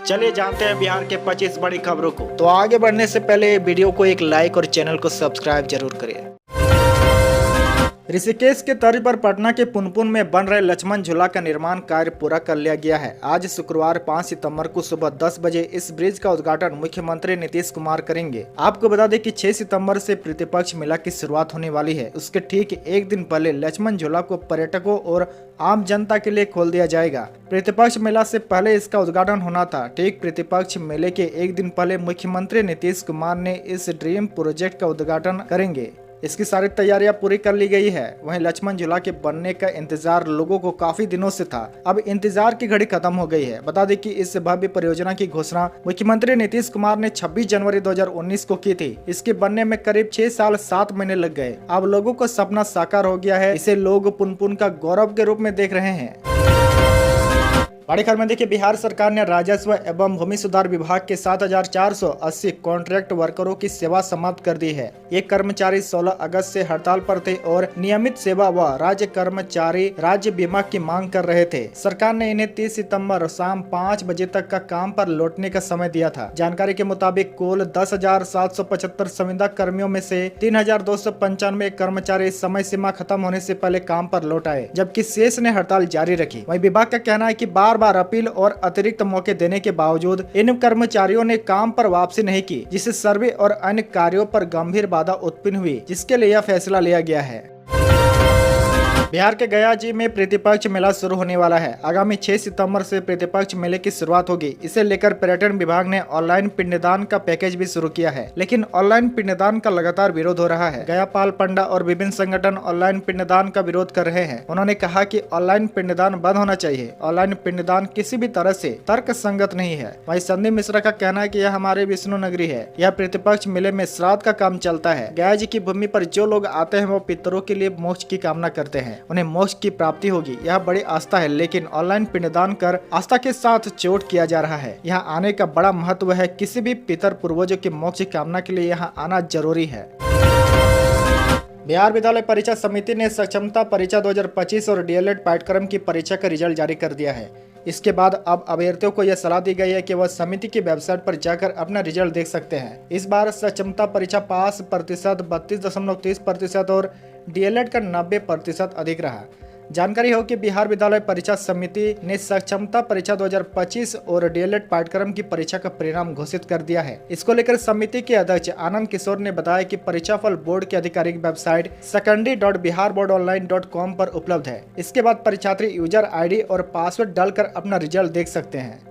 चलिए जानते हैं बिहार के 25 बड़ी खबरों को। तो आगे बढ़ने से पहले वीडियो को एक लाइक और चैनल को सब्सक्राइब जरूर करें। ऋषिकेश के तर्ज पर पटना के पुनपुन में बन रहे लक्ष्मण झूला का निर्माण कार्य पूरा कर लिया गया है। आज शुक्रवार 5 सितंबर को सुबह 10 बजे इस ब्रिज का उद्घाटन मुख्यमंत्री नीतीश कुमार करेंगे। आपको बता दें कि 6 सितंबर से प्रतिपक्ष मेला की शुरुआत होने वाली है। उसके ठीक एक दिन पहले लक्ष्मण झूला को पर्यटकों और आम जनता के लिए खोल दिया जाएगा। प्रतिपक्ष मेला से पहले इसका उद्घाटन होना था। ठीक प्रतिपक्ष मेले के एक दिन पहले मुख्यमंत्री नीतीश कुमार ने इस ड्रीम प्रोजेक्ट का उद्घाटन करेंगे। इसकी सारी तैयारियां पूरी कर ली गई है। वहीं लक्ष्मण झूला के बनने का इंतजार लोगों को काफी दिनों से था। अब इंतजार की घड़ी खत्म हो गई है। बता दें कि इस भव्य परियोजना की घोषणा मुख्यमंत्री नीतीश कुमार ने 26 जनवरी 2019 को की थी। इसके बनने में करीब 6 साल 7 महीने लग गए। अब लोगों का सपना साकार हो गया है। इसे लोग पुनपुन का गौरव के रूप में देख रहे हैं। बड़ी खबर में देखिए, बिहार सरकार ने राजस्व एवं भूमि सुधार विभाग के 7,480 कॉन्ट्रैक्ट वर्करों की सेवा समाप्त कर दी है। ये कर्मचारी 16 अगस्त से हड़ताल पर थे और नियमित सेवा व राज्य कर्मचारी राज्य बीमा की मांग कर रहे थे। सरकार ने इन्हें 30 सितंबर शाम 5 बजे तक का काम पर लौटने का समय दिया था। जानकारी के मुताबिक कुल 10,775 संविदा कर्मियों में से 3,295 कर्मचारी समय सीमा खत्म होने से पहले काम पर लौट आए, जबकि शेष ने हड़ताल जारी रखी। वहीं विभाग का कहना है कि बार अपील और अतिरिक्त मौके देने के बावजूद इन कर्मचारियों ने काम पर वापसी नहीं की, जिससे सर्वे और अन्य कार्यों पर गंभीर बाधा उत्पन्न हुई, जिसके लिए यह फैसला लिया गया है। बिहार के गया जी में प्रतिपक्ष मेला शुरू होने वाला है। आगामी 6 सितंबर से प्रतिपक्ष मेले की शुरुआत होगी। इसे लेकर पर्यटन विभाग ने ऑनलाइन पिंडदान का पैकेज भी शुरू किया है, लेकिन ऑनलाइन पिंडदान का लगातार विरोध हो रहा है। गया पाल पंडा और विभिन्न संगठन ऑनलाइन पिंडदान का विरोध कर रहे हैं। उन्होंने कहा कि ऑनलाइन पिंडदान बंद होना चाहिए। ऑनलाइन पिंडदान किसी भी तरह से तर्क संगत नहीं है। वहीं संदीप मिश्रा का कहना है कि यह हमारे विष्णु नगरी है। यह प्रतिपक्ष मेले में श्राद्ध का काम चलता है। गया जी की भूमि पर जो लोग आते हैं वो पितरों के लिए मोक्ष की कामना करते हैं। उन्हें मोक्ष की प्राप्ति होगी, यह बड़ी आस्था है। लेकिन ऑनलाइन पिंडदान कर आस्था के साथ चोट किया जा रहा है। यहाँ आने का बड़ा महत्व है। किसी भी पितर पूर्वजों की मोक्ष की कामना के लिए यहाँ आना जरूरी है। बिहार विद्यालय परीक्षा समिति ने सक्षमता परीक्षा 2025 और डीएलएड पाठ्यक्रम की परीक्षा का रिजल्ट जारी कर दिया है। इसके बाद अब अभ्यर्थियों को यह सलाह दी गई है कि वह समिति की वेबसाइट पर जाकर अपना रिजल्ट देख सकते हैं। इस बार सक्षमता परीक्षा पास प्रतिशत 32.30% और डीएलएड का 90% अधिक रहा। जानकारी हो कि बिहार विद्यालय परीक्षा समिति ने सक्षमता परीक्षा 2025 और डीएलएड पाठ्यक्रम की परीक्षा का परिणाम घोषित कर दिया है। इसको लेकर समिति के अध्यक्ष आनंद किशोर ने बताया कि परीक्षाफल बोर्ड की आधिकारिक वेबसाइट secondary.biharboardonline.com पर उपलब्ध है। इसके बाद परीक्षार्थी यूजर आईडी और पासवर्ड डालकर अपना रिजल्ट देख सकते हैं।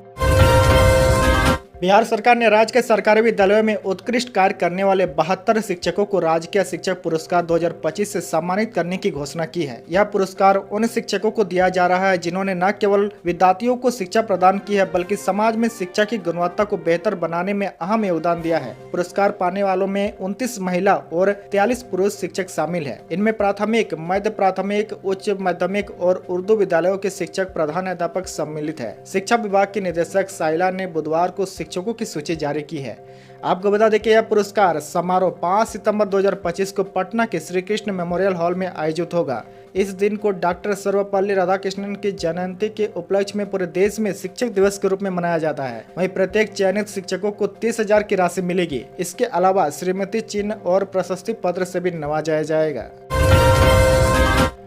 बिहार सरकार ने राज्य के सरकारी विद्यालयों में उत्कृष्ट कार्य करने वाले 72 शिक्षकों को राजकीय शिक्षक पुरस्कार 2025 से सम्मानित करने की घोषणा की है। यह पुरस्कार उन शिक्षकों को दिया जा रहा है जिन्होंने न केवल विद्यार्थियों को शिक्षा प्रदान की है, बल्कि समाज में शिक्षा की गुणवत्ता को बेहतर बनाने में अहम योगदान दिया है। पुरस्कार पाने वालों में 29 महिला और 43 पुरुष शिक्षक शामिल है। इनमें प्राथमिक, मध्य प्राथमिक, उच्च माध्यमिक और उर्दू विद्यालयों के शिक्षक, प्रधानाध्यापक सम्मिलित है। शिक्षा विभाग की निदेशक साइला ने बुधवार को शिक्षकों की सूची जारी की है। आपको बता दें कि यह पुरस्कार समारोह 5 सितंबर 2025 को पटना के श्री कृष्ण मेमोरियल हॉल में आयोजित होगा। इस दिन को डॉक्टर सर्वपल्ली राधाकृष्णन की जयंती के उपलक्ष्य में पूरे देश में शिक्षक दिवस के रूप में मनाया जाता है। वहीं प्रत्येक चयनित शिक्षकों को 30,000 की राशि मिलेगी। इसके अलावा श्रीमती चिन्ह और प्रशस्ति पत्र से भी नवाजा जाएगा।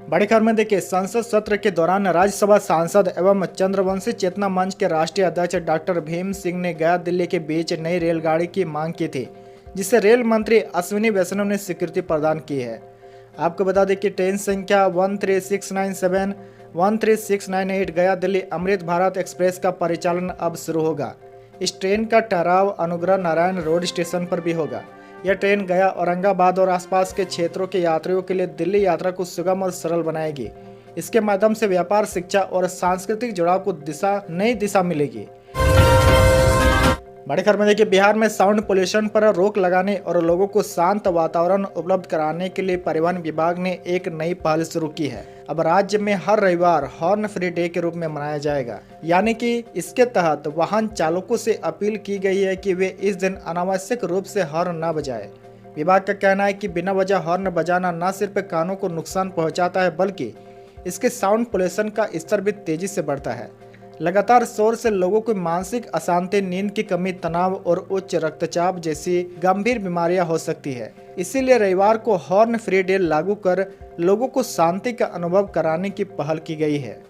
बड़ी खबर में देखिए, संसद सत्र के दौरान राज्यसभा सांसद एवं चंद्रवंशी चेतना मंच के राष्ट्रीय अध्यक्ष डॉक्टर भीम सिंह ने गया दिल्ली के बीच नई रेलगाड़ी की मांग की थी, जिसे रेल मंत्री अश्विनी वैष्णव ने स्वीकृति प्रदान की है। आपको बता दें कि ट्रेन संख्या 13697, 13698 गया दिल्ली अमृत भारत एक्सप्रेस का परिचालन अब शुरू होगा। इस ट्रेन का ठहराव अनुग्रह नारायण रोड स्टेशन पर भी होगा। यह ट्रेन गया, औरंगाबाद और आसपास के क्षेत्रों के यात्रियों के लिए दिल्ली यात्रा को सुगम और सरल बनाएगी। इसके माध्यम से व्यापार, शिक्षा और सांस्कृतिक जुड़ाव को नई दिशा मिलेगी। बड़ी खबर में देखिए, बिहार में साउंड पोल्यूशन पर रोक लगाने और लोगों को शांत वातावरण उपलब्ध कराने के लिए परिवहन विभाग ने एक नई पहल शुरू की है। अब राज्य में हर रविवार हॉर्न फ्री डे के रूप में मनाया जाएगा। यानी कि इसके तहत वाहन चालकों से अपील की गई है कि वे इस दिन अनावश्यक रूप से हॉर्न न बजाएं। विभाग का कहना है कि बिना वजह हॉर्न बजाना न सिर्फ कानों को नुकसान पहुंचाता है, बल्कि इसके साउंड पोल्यूशन का स्तर भी तेजी से बढ़ता है। लगातार शोर से लोगों को मानसिक अशांति, नींद की कमी, तनाव और उच्च रक्तचाप जैसी गंभीर बीमारियां हो सकती है। इसीलिए रविवार को हॉर्न फ्री डे लागू कर लोगों को शांति का अनुभव कराने की पहल की गई है।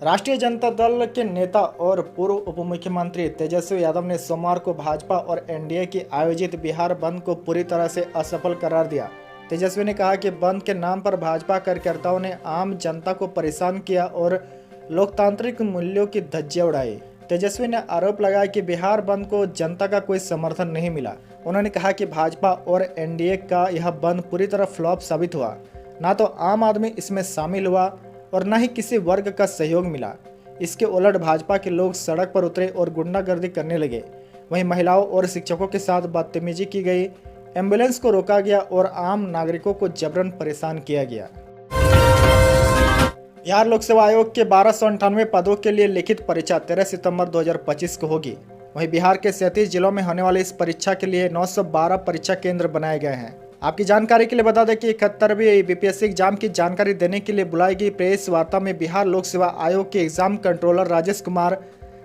राष्ट्रीय जनता दल के नेता और पूर्व उप मुख्यमंत्री तेजस्वी यादव ने सोमवार को भाजपा और एनडीए की आयोजित बिहार बंद को पूरी तरह से असफल करार दिया। तेजस्वी ने कहा कि बंद के नाम पर भाजपा कार्यकर्ताओं ने आम जनता को परेशान किया और लोकतांत्रिक मूल्यों की धज्जियां उड़ाई। तेजस्वी ने आरोप लगाया कि बिहार बंद को जनता का कोई समर्थन नहीं मिला। उन्होंने कहा कि भाजपा और एनडीए का यह बंद पूरी तरह फ्लॉप साबित हुआ। ना तो आम आदमी इसमें शामिल हुआ और न ही किसी वर्ग का सहयोग मिला। इसके उलट भाजपा के लोग सड़क पर उतरे और गुंडागर्दी करने लगे। वहीं महिलाओं और शिक्षकों के साथ बदतमीजी की गई, एम्बुलेंस को रोका गया और आम नागरिकों को जबरन परेशान किया गया। बिहार लोक सेवा आयोग के 1298 पदों के लिए लिखित परीक्षा 13 सितंबर 2025 को होगी। वहीं बिहार के 37 जिलों में होने वाली इस परीक्षा के लिए 912 परीक्षा केंद्र बनाए गए हैं। आपकी जानकारी के लिए बता दें कि 71वीं बीपीएससी एग्जाम की जानकारी देने के लिए बुलाई गई प्रेस वार्ता में बिहार लोक सेवा आयोग के एग्जाम कंट्रोलर राजेश कुमार,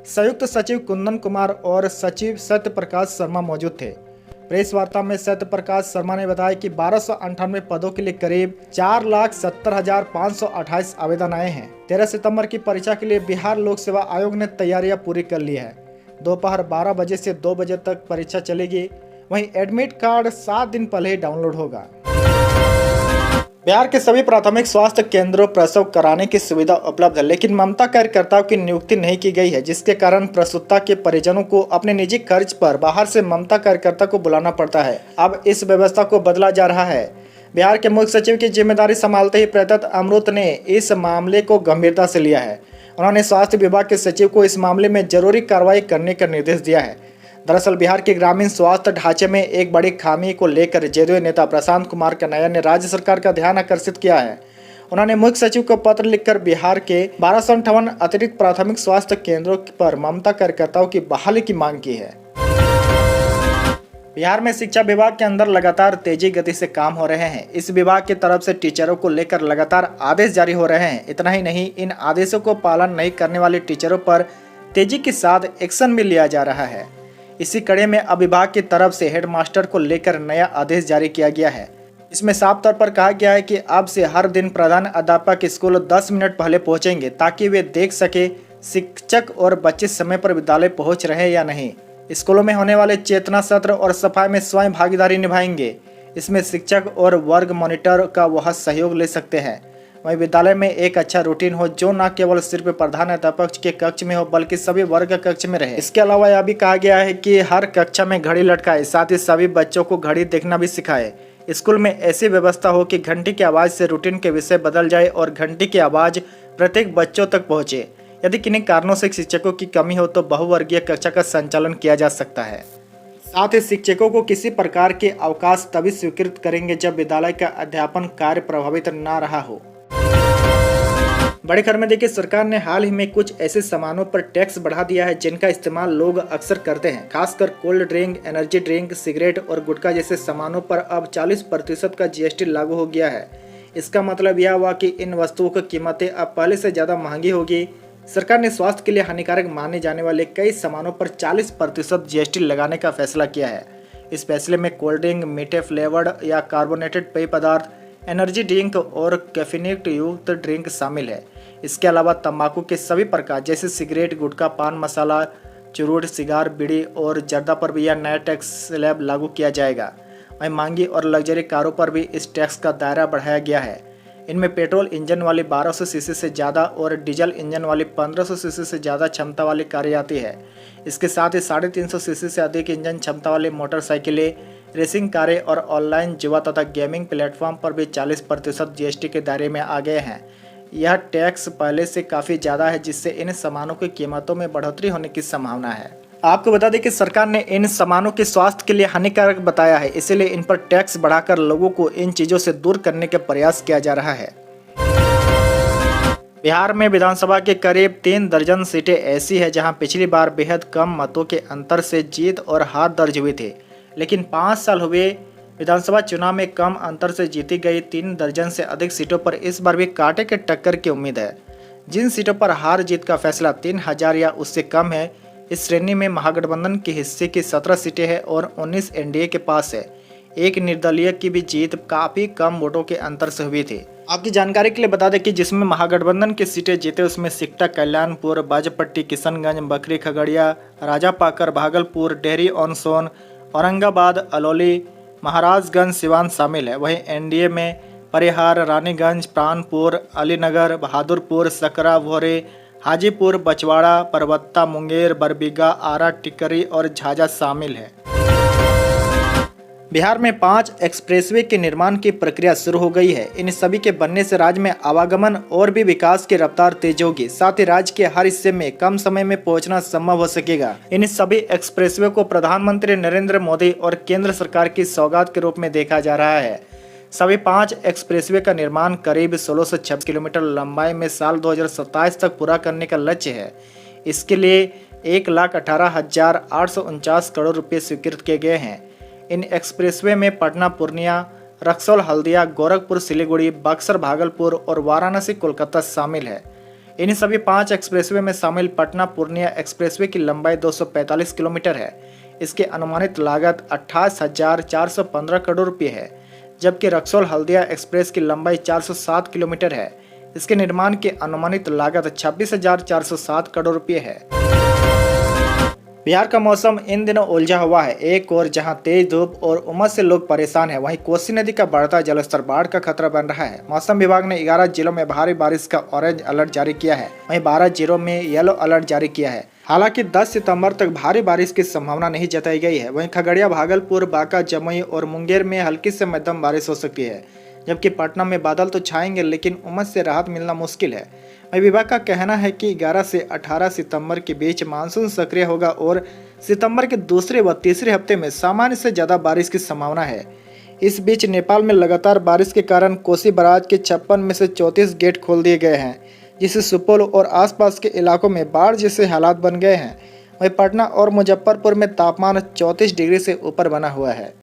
संयुक्त सचिव कुंदन कुमार और सचिव सत्य प्रकाश शर्मा मौजूद थे। प्रेस वार्ता में सत्य प्रकाश शर्मा ने बताया कि 1298 पदों के लिए करीब 4,70,528 आवेदन आए हैं। 13 सितंबर की परीक्षा के लिए बिहार लोक सेवा आयोग ने तैयारियां पूरी कर ली है। दोपहर 12 बजे से 2 बजे तक परीक्षा चलेगी। वहीं एडमिट कार्ड 7 दिन पहले ही डाउनलोड होगा। बिहार के सभी प्राथमिक स्वास्थ्य केंद्रों प्रसव कराने की सुविधा उपलब्ध है, लेकिन ममता कार्यकर्ताओं की नियुक्ति नहीं की गई है, जिसके कारण प्रसूता के परिजनों को अपने निजी खर्च पर बाहर से ममता कार्यकर्ता को बुलाना पड़ता है। अब इस व्यवस्था को बदला जा रहा है। बिहार के मुख्य सचिव की जिम्मेदारी संभालते ही प्रदत्त अमृत ने इस मामले को गंभीरता से लिया है। उन्होंने स्वास्थ्य विभाग के सचिव को इस मामले में जरूरी कार्रवाई करने का निर्देश दिया है। दरअसल बिहार के ग्रामीण स्वास्थ्य ढांचे में एक बड़ी खामी को लेकर जेडीयू नेता प्रशांत कुमार कन्हैया ने राज्य सरकार का ध्यान आकर्षित किया है। उन्होंने मुख्य सचिव को पत्र लिखकर बिहार के 1258 अतिरिक्त प्राथमिक स्वास्थ्य केंद्रों पर ममता कार्यकर्ताओं की बहाली की मांग की है। बिहार में शिक्षा विभाग के अंदर लगातार तेजी गति से काम हो रहे हैं। इस विभाग की तरफ से टीचरों को लेकर लगातार आदेश जारी हो रहे हैं। इतना ही नहीं, इन आदेशों को पालन नहीं करने वाले टीचरों पर तेजी के साथ एक्शन भी लिया जा रहा है। इसी कड़ी में अब विभाग की तरफ से हेडमास्टर को लेकर नया आदेश जारी किया गया है। इसमें साफ तौर पर कहा गया है कि अब से हर दिन प्रधान अध्यापक स्कूल 10 मिनट पहले पहुंचेंगे, ताकि वे देख सके शिक्षक और बच्चे समय पर विद्यालय पहुंच रहे हैं या नहीं। स्कूलों में होने वाले चेतना सत्र और सफाई में स्वयं भागीदारी निभाएंगे। इसमें शिक्षक और वर्ग मॉनिटर का वह सहयोग ले सकते हैं। वहीं विद्यालय में एक अच्छा रूटीन हो, जो न केवल सिर्फ प्रधान अध्यापक के कक्ष में हो बल्कि सभी वर्ग कक्ष में रहे। इसके अलावा यह भी कहा गया है कि हर कक्षा में घड़ी लटकाए, साथ ही सभी बच्चों को घड़ी देखना भी सिखाए। स्कूल में ऐसी व्यवस्था हो कि घंटी की आवाज़ से रूटीन के विषय बदल जाए और घंटी की आवाज़ प्रत्येक बच्चों तक पहुँचे। यदि किन्हीं कारणों से शिक्षकों की कमी हो तो बहुवर्गीय कक्षा का संचालन किया जा सकता है। साथ ही शिक्षकों को किसी प्रकार के अवकाश तभी स्वीकृत करेंगे जब विद्यालय का अध्यापन कार्य प्रभावित न रहा हो। बड़ी खबर में देखिए, सरकार ने हाल ही में कुछ ऐसे सामानों पर टैक्स बढ़ा दिया है जिनका इस्तेमाल लोग अक्सर करते हैं। खासकर cold drink, energy drink, cigarette और गुटखा जैसे सामानों पर अब 40% का जीएसटी लागू हो गया है। इसका मतलब यह हुआ कि इन वस्तुओं की कीमतें अब पहले से ज़्यादा महंगी होगी। सरकार ने स्वास्थ्य के लिए हानिकारक माने जाने वाले कई सामानों पर 40% जीएसटी लगाने का फैसला किया है। इस फैसले में कोल्ड ड्रिंक, मीठे फ्लेवर्ड या कार्बोनेटेड पेय पदार्थ, एनर्जी ड्रिंक और कैफीनेट युक्त ड्रिंक शामिल है। इसके अलावा तंबाकू के सभी प्रकार जैसे सिगरेट, गुटखा, पान मसाला, चुरूट, सिगार, बीड़ी और जर्दा पर भी यह नया टैक्स स्लैब लागू किया जाएगा। वहीं महंगी और लग्जरी कारों पर भी इस टैक्स का दायरा बढ़ाया गया है। इनमें पेट्रोल इंजन वाली 1200 सीसी से ज़्यादा और डीजल इंजन वाली 1500 सीसी से ज़्यादा क्षमता वाली कारें आती है। इसके साथ ही 350 सीसी से अधिक इंजन क्षमता वाली मोटरसाइकिलें, रेसिंग कारें और ऑनलाइन जुआ तथा गेमिंग प्लेटफॉर्म पर भी 40% जीएसटी के दायरे में आ गए हैं। यह टैक्स पहले से काफ़ी ज़्यादा है, जिससे इन सामानों की कीमतों में बढ़ोतरी होने की संभावना है। आपको बता दें कि सरकार ने इन सामानों के स्वास्थ्य के लिए हानिकारक बताया है, इसलिए इन पर टैक्स बढ़ाकर लोगों को इन चीज़ों से दूर करने के प्रयास किया जा रहा है। बिहार में विधानसभा के करीब 3 दर्जन सीटें ऐसी है जहां पिछली बार बेहद कम मतों के अंतर से जीत और हार दर्ज हुई थी, लेकिन 5 साल हुए विधानसभा चुनाव में कम अंतर से जीती गई 3 दर्जन से अधिक सीटों पर इस बार भी कांटे के टक्कर की उम्मीद है। जिन सीटों पर हार जीत का फैसला 3000 या उससे कम है, इस श्रेणी में महागठबंधन के हिस्से की 17 सीटें हैं और 19 एनडीए के पास है। एक निर्दलीय की भी जीत काफी कम वोटों के अंतर से हुई थी। आपकी जानकारी के लिए बता दें कि जिसमें महागठबंधन की सीटें जीते उसमें सिकटा कल्याणपुर, बाजपट्टी, किशनगंज, बकरी, खगड़िया, राजापाकर, भागलपुर, डेहरी ऑन सोन, औरंगाबाद, अलौली, महाराजगंज, सिवान शामिल है। वहीं एनडीए में परिहार, रानीगंज, प्राणपुर, अलीनगर, बहादुरपुर, सकरा, भोरे, हाजीपुर, बछवाड़ा, परबत्ता, मुंगेर, बरबीघा, आरा, टिकरी और झाझा शामिल है। बिहार में 5 एक्सप्रेसवे के निर्माण की प्रक्रिया शुरू हो गई है। इन सभी के बनने से राज्य में आवागमन और भी विकास की रफ्तार तेज होगी। साथ ही राज्य के हर हिस्से में कम समय में पहुंचना संभव हो सकेगा। इन सभी एक्सप्रेसवे को प्रधानमंत्री नरेंद्र मोदी और केंद्र सरकार की सौगात के रूप में देखा जा रहा है। सभी 5 एक्सप्रेसवे का निर्माण करीब 1626 किलोमीटर लंबाई में साल 2027 तक पूरा करने का लक्ष्य है। इसके लिए 1,18,849 करोड़ रुपए स्वीकृत किए गए हैं। इन एक्सप्रेसवे में पटना पूर्णिया, रक्सौल हल्दिया, गोरखपुर सिलीगुड़ी, बक्सर भागलपुर और वाराणसी कोलकाता शामिल है। इन सभी 5 एक्सप्रेसवे में शामिल पटना पूर्णिया एक्सप्रेसवे की लंबाई 245 किलोमीटर है। इसकी अनुमानित लागत 28,415 करोड़ रुपये है, जबकि रक्सौल हल्दिया एक्सप्रेस की लंबाई 407 किलोमीटर है। इसके निर्माण की अनुमानित लागत 26,407 करोड़ रुपये है। बिहार का मौसम इन दिनों उलझा हुआ है। एक और जहां तेज धूप और उमस से लोग परेशान हैं, वहीं कोसी नदी का बढ़ता जलस्तर बाढ़ का खतरा बन रहा है। मौसम विभाग ने 11 जिलों में भारी बारिश का ऑरेंज अलर्ट जारी किया है, वहीं 12 जिलों में येलो अलर्ट जारी किया है। हालांकि 10 सितंबर तक भारी बारिश की संभावना नहीं जताई गई है। वहीं खगड़िया, भागलपुर, बांका, जमुई और मुंगेर में हल्की से मध्यम बारिश हो सकती है, जबकि पटना में बादल तो छाएंगे लेकिन उमस से राहत मिलना मुश्किल है। वहीं विभाग का कहना है कि 11 से 18 सितंबर के बीच मानसून सक्रिय होगा और सितंबर के दूसरे व तीसरे हफ्ते में सामान्य से ज़्यादा बारिश की संभावना है। इस बीच नेपाल में लगातार बारिश के कारण कोसी बराज के 56 में से 34 गेट खोल दिए गए हैं, जिससे सुपौल और आसपास के इलाकों में बाढ़ जैसे हालात बन गए हैं। वहीं पटना और मुजफ्फरपुर में तापमान 34 डिग्री से ऊपर बना हुआ है।